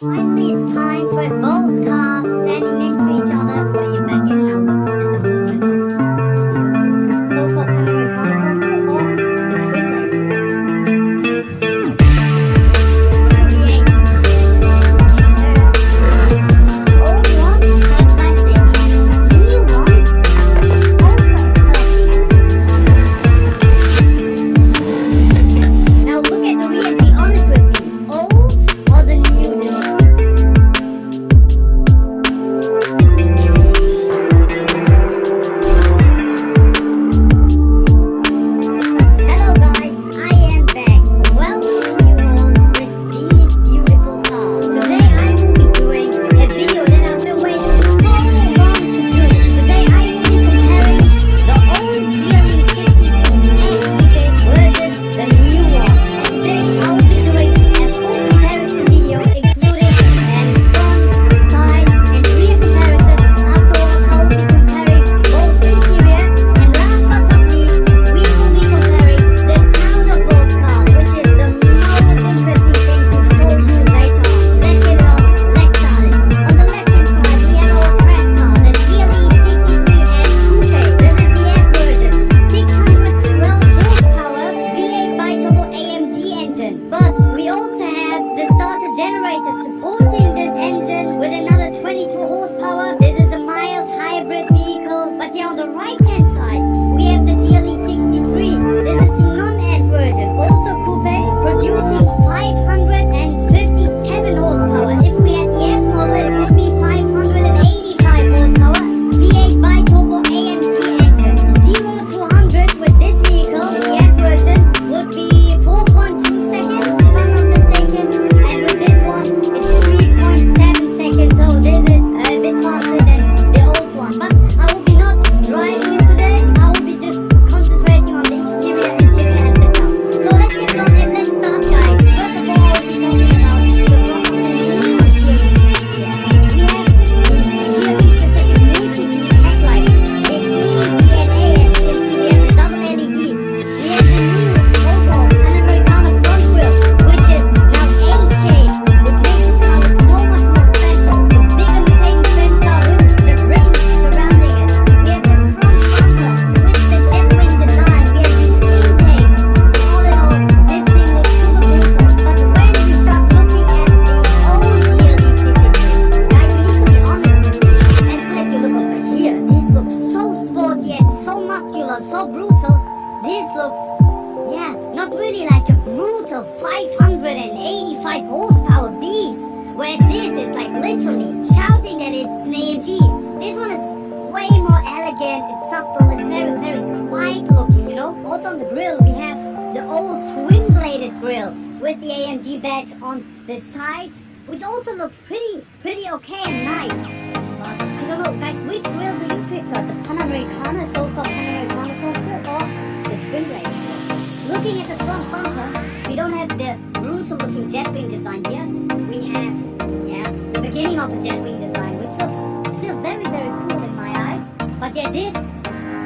Finally, it's time for both cars standing next to each other. What do you think? And now look at the movement of the local panoramic car or the twin Old one had plastic, new one ultra plastic. Now look at the rear. Be honest with me. Old or the new? Hello guys, I am back. Welcome you all with these beautiful cars. Today I will be doing a video that I've been waiting so long to do. Today I will be comparing the old GLE63S Coupe versus the new one. And today I will be doing a full comparison video including a front, side and rear comparison. Afterwards I will be comparing both interiors and last but not least we will be comparing the sound of both cars, which is the most interesting thing to show you later on. Let's get it on, let's start it. On the left hand side we have our press car, the GLE63S Coupe. This is the S version, 612 horsepower V8 bi-turbo AMG engine. But we also have the starter generator supporting this engine with another 22 horsepower. This is a mild hybrid vehicle. But yeah, on the right hand side we have the GLE63. This is the non-S version, also coupe, producing 557 horsepower. If we had the S model it would be 585 horsepower V8 bi-turbo AMG engine. 0 to 100 with this vehicle, the S version, would be 4.2 seconds if I'm not mistaken, and with this one it's 3.7 seconds, so this is a bit faster than the old one. But I will be not driving it today, I will be just concentrating on the exterior, interior and the sound. So let's get on and let's start guys. First of all I will be talking about the front of the new GLE63. We have the GLE specific multi-beam headlights, the EDNA, as you can see we have the double LEDs. We have the new overall panoramic front grille, which is now A-shaped, which makes this car look so much more special. The bigger Mercedes-Benz car with the rings surrounding it. We have the front bumper with the jet wing design. We have these intakes. All in all, this thing looks super brutal. But when you start looking at the old GLE63, guys, you need to be honest with me. And let you look over here. This looks so sporty and so muscular, so brutal. This looks, yeah, not really like a brutal 585 horsepower beast. Whereas this is like literally shouting that it's an AMG. This one is way more elegant, it's subtle, it's very, very quiet looking, you know. Also on the grille we have the old twin-bladed grille with the AMG badge on the sides, which also looks pretty okay and nice. But I don't know, guys, which grille do you prefer? The Panamericana, so-called Panamericana front grille, or the twin-bladed grille? Looking at the front bumper, we don't have the brutal-looking jet wing design here. We have, yeah, the beginning of the jet wing design, which looks still very, very cool in my eyes. But yeah, this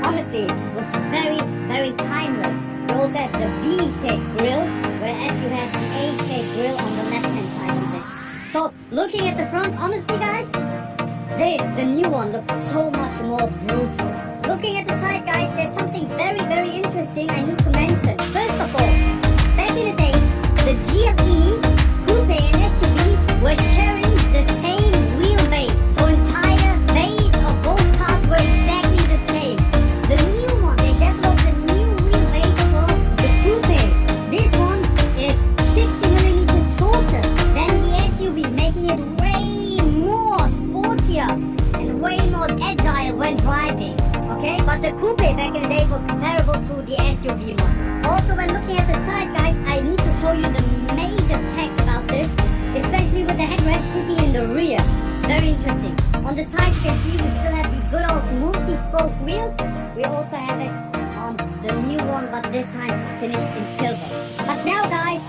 honestly looks very, very timeless. We also have the V-shaped grille, whereas you have the A-shaped grille on the left-hand side of this. So looking at the front, honestly guys, this, the new one, looks so much more brutal. Looking at the side guys, there's something very, very interesting I need to mention. First of all, back in the days, the GLE Coupe and SUV were sharing the same wheelbase. So entire base of both cars were exactly the same. The new one, they developed a new wheelbase for the Coupe. This one is 60 millimeters shorter than the SUV, making it way more sportier and way more agile when driving. Okay, but the Coupe back in the days was comparable to the SUV one. Also, when looking at the side, guys, I need to show you the major fact about this, especially with the headrest sitting in the rear. Very interesting. On the side, you can see we still have the good old multi-spoke wheels. We also have it on the new one, but this time finished in silver. But now, guys,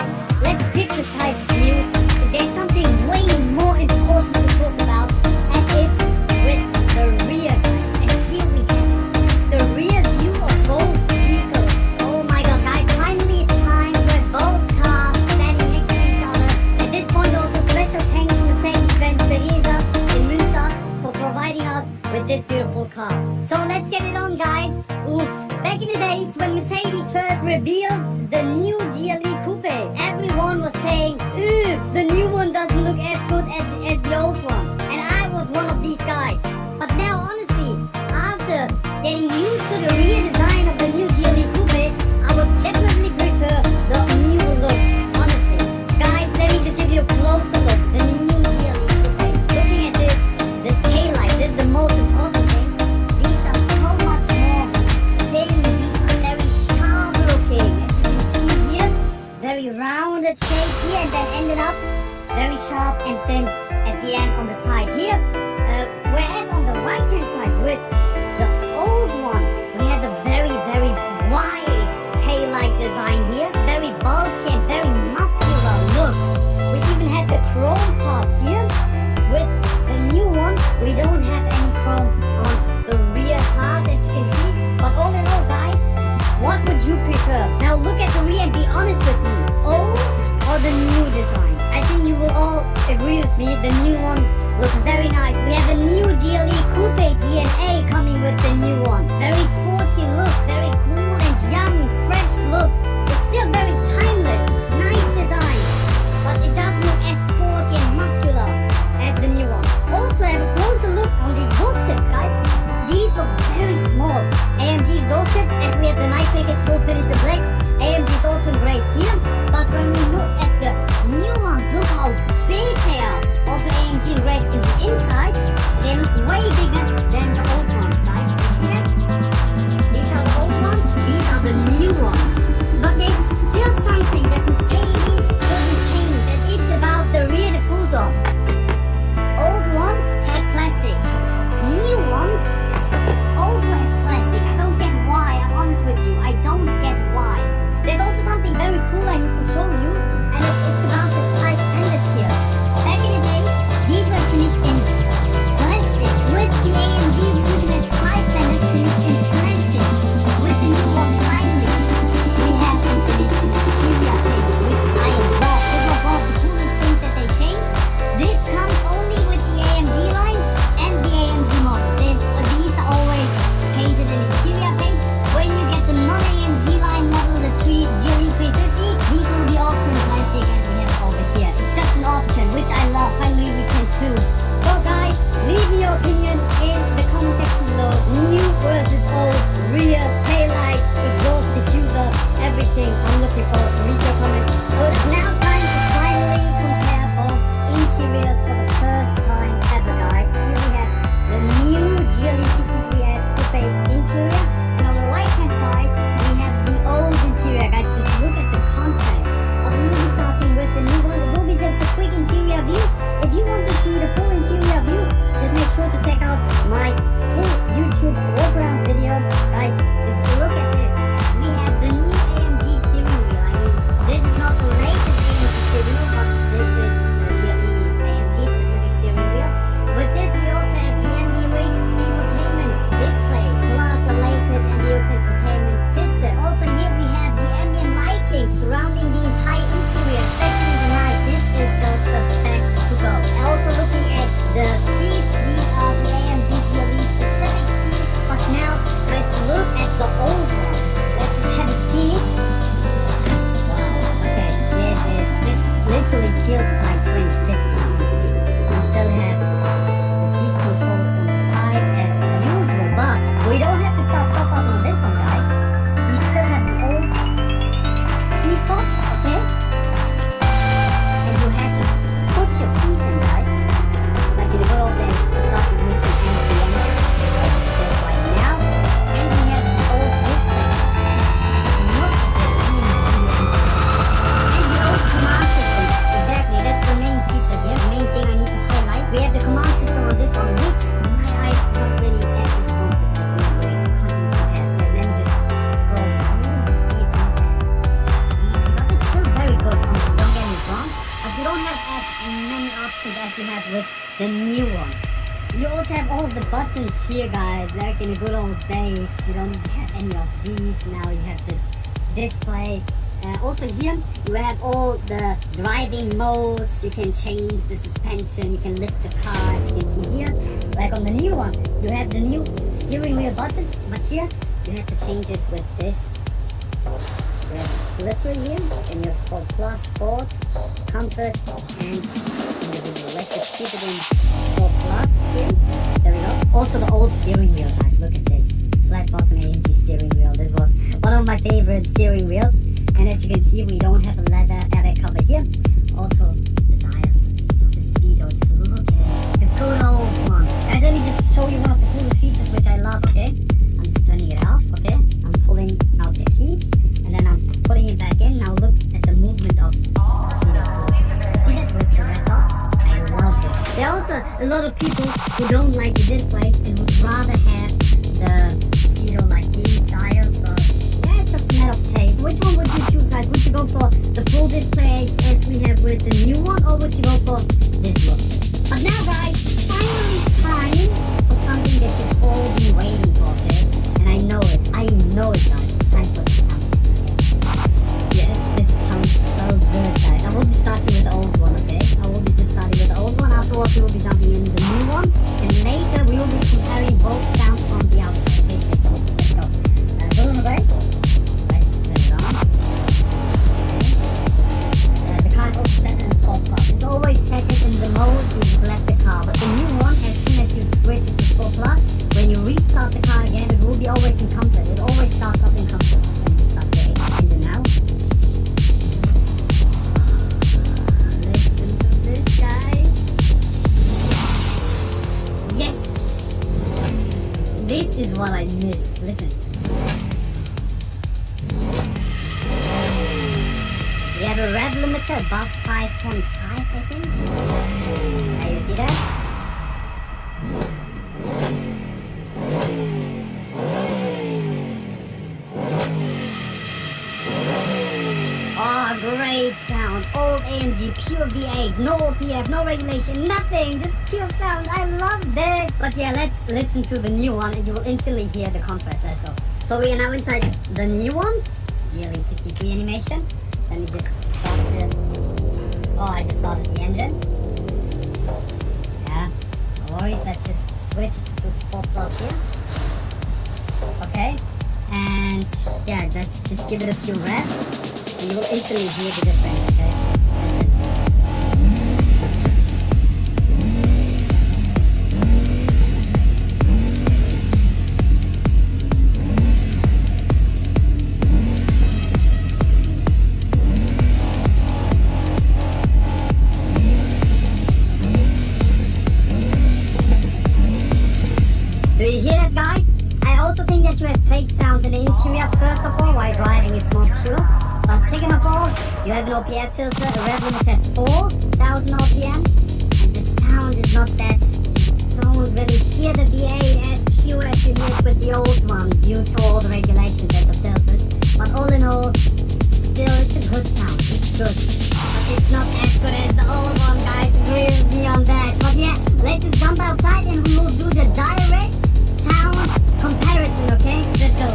let's give the side view. There's something way more important to talk about, and it's with the rear, guys. And here we have it. The rear view of both vehicles. Oh my god, guys, finally it's time for both cars standing next to each other. At this point, also special thanks to with this beautiful car. So let's get it on, guys. Oof. Back in the days when Mercedes first revealed the new GLE Coupe, everyone was saying, ooh, the new one doesn't look as good as the old one. And I was one of these guys. But now, honestly, after getting used to the rear design of the new GLE Coupe, I would definitely prefer the new look. Honestly, guys, let me just give you a closer look. The new GLE Coupe. Looking at this, the taillight, this is the most important thing. These are so much more thin. These are very sharp looking. As you can see here, very rounded shape here, and then ended up very sharp and thin at the end on the side here. Whereas on the right hand side with the old one, we had a very, very wide taillight design here. Very bulky and very muscular look. We even had the chrome parts here. With the new one, we don't have any chrome on the rear part, as you can see. But all in all, guys, what would you prefer? Now look at the rear and be honest with me. Old or the new design? I think you will all agree with me. The new one looks very nice. We have a new GLE Coupe DNA coming with the new one. Very sporty look, very cool and young, fresh look. It's still very timeless, nice design, but it doesn't look as sporty and muscular as the new one. Also have a closer look on the exhaust tips, guys. These look very small. AMG exhaust tips, as we have the night package full finish in black. AMG is also engraved here, but when we look at the new ones, look how big they are. Also AMG engraved in the inside, they look way bigger than the old ones, guys. You see that? These are the old ones, these are the new ones. But there's still something that Mercedes doesn't change, and it's about the rear diffuser. Old one had plastic, new one also has plastic. I don't get why, I'm honest with you, I don't get why. There's also something very cool I need to show you, and it's about the side fenders here. Back in the days, these were finished in plastic. With the AMG, we even had side fenders finished in plastic. With the new one, finally, we have them finished in exterior paint, which I love. This was one of the coolest things that they changed. This comes only with the AMG line and the AMG models. These are always painted in exterior paint. When you get the non-AMG line model, the GLE350, these will be also in plastic as we have over here. It's just an option, which I love. Finally, we can choose. So guys, leave me your opinion in the comment section below. New versus old, rear, taillights, exhaust diffuser, everything. I'm looking forward to read your comments. So it's now time to finally compare both interiors for the first time ever, guys. Here we have the new GLE63S Coupe interior, and on the right hand side we have the old interior, guys. Just look at the contrast. But we will be starting with the new one. It will be just a quick interior view. If you want to see the full interior view, just make sure to check out my full YouTube walk around video. Guys, just look at this. We have the new AMG steering wheel. I mean, this is not the latest AMG steering wheel, but this is the GLE AMG specific steering wheel. With this, we also have the MBUX infotainment display, plus the latest MBUX infotainment system. Also here we have the ambient lighting surrounding the entire interior, especially in the night. This is just the best to go. And also looking at the seats, these are the AMG GLE specific seats. But now let's look at the old one. Let's just have a seat. Wow, okay, this literally feels like 2050. We still have the seat controls on the side as usual, but we don't have to start top up on this one, guys. We still have the old key fob, okay? And you have to put your keys in, guys. Like in the good old days to start the mission and the engine. Let's do it right now. And we have the old display. Look at the and the old command system. Exactly, that's the main feature here. The main thing I need to highlight. We have the command system on this one, which my eyes is not really that responsive as the other ways. And then just scroll down. You see it's not that easy, but it's still very good. Don't get me wrong. But you don't have as many options as you have with the new one. You also have all the buttons here, guys. Like in the good old days, you don't have any of these. Now you have this display. Also here you have all the driving modes. You can change the suspension, you can lift the car, as you can see here. Like on the new one, you have the new steering wheel buttons, but here you have to change it with this. We have slippery here, and you have Sport Plus, Sport, Comfort, and individual. Let's just keep it in Sport Plus here. There we go. Also the old steering wheel, guys. Look at this. Flat bottom AMG steering wheel. This was one of my favorite steering wheels. And as you can see, we don't have a leather airbag cover here. Also, the tires, the speedo, just look at it. The good old one. And let me just show you one of the coolest features which I love, okay? I'm just turning it off, okay? I'm pulling out the key. And then I'm putting it back in. Now look at the movement of the speedo. See that with the red dots? I love this. There are also a lot of people who don't like the displays and would rather have the speedo like these styles. So yeah, it's just a matter of taste. Which one would you choose, guys? Would you go for the full display as we have with the new one, or would you go for this look? But now, guys, finally time for something that you've all been waiting for, okay? And I know it, guys. It's time for the sound check. Yes, this sounds so good, guys. I will be starting with the old one, okay? I will be just starting with the old one. Afterwards, we will be jumping in the new one, and later we will be comparing both sounds from the outside. Let's go. Go on the break. Let's turn it on. Okay. The car is also set in Sport Plus. It's always set it in the mode you select the car, but the new one, as soon as you switch it to Sport Plus, when you restart the car again, it will be always in comfort. It always starts up in comfort. Let me start the engine now. Listen to this, guys. Yes! This is what I miss. Listen. We have a rev limiter above 5.5, I think. Now you see that? Oh, great sound. Old AMG, pure V8, no OPF, no regulation, nothing, just pure sound. I love this. But yeah, let's listen to the new one and you will instantly hear the contrast. Let's go. So we are now inside the new one, GLE63 animation. Let me just start the... Oh, I just started the engine. Yeah, no worries, let's just switch to Sport Plus here. Okay, and yeah, let's just give it a few revs. You will instantly hear the difference, okay? Do you hear that, guys? I also think that you have fake sound in the interior. First of all, while driving it's more pure. But second of all, you have an OPF filter, a rev limit at 4,000 RPM, and the sound is not that, you don't really hear the V8 as pure as you hear it with the old one due to all the regulations and the filters. But all in all, still it's a good sound, it's good. But it's not as good as the old one, guys, agree with me on that. But yeah, let's just jump outside and we will do the direct sound comparison, okay? Let's go.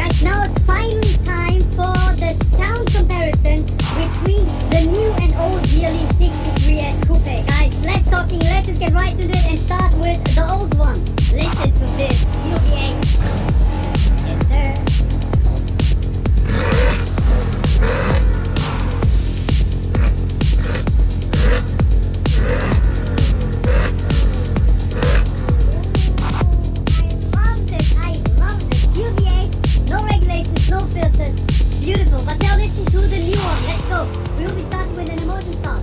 Guys, now it's finally time for the sound comparison between the new and old GLE63S Coupe. Guys, less talking, let's just get right to it and start with the old one. Listen to this, UV8. Yes, sir. No filters, beautiful. But now listen to the new one. Let's go. We will be starting with an emotion start.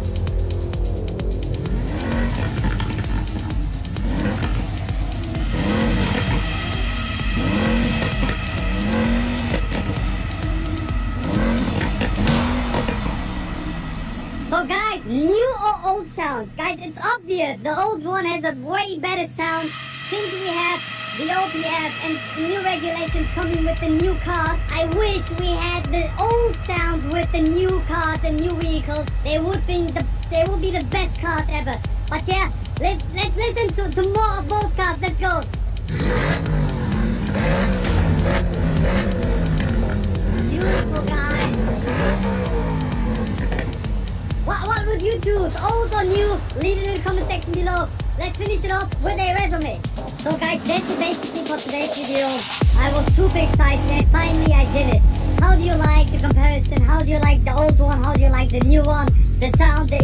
So guys, new or old sounds? Guys, it's obvious. The old one has a way better sound since we have the OPF and new regulations coming with the new cars. I wish we had the old sound with the new cars and new vehicles. They would be the best cars ever. But yeah, let's listen to more of both cars. Let's go. Beautiful, guys. What would would you choose? Old or new? Leave it in the comment section below. Let's finish it off with a resume. So guys, that's it basically for today's video. I was super excited and finally I did it. How do you like the comparison? How do you like the old one? How do you like the new one? The sound, the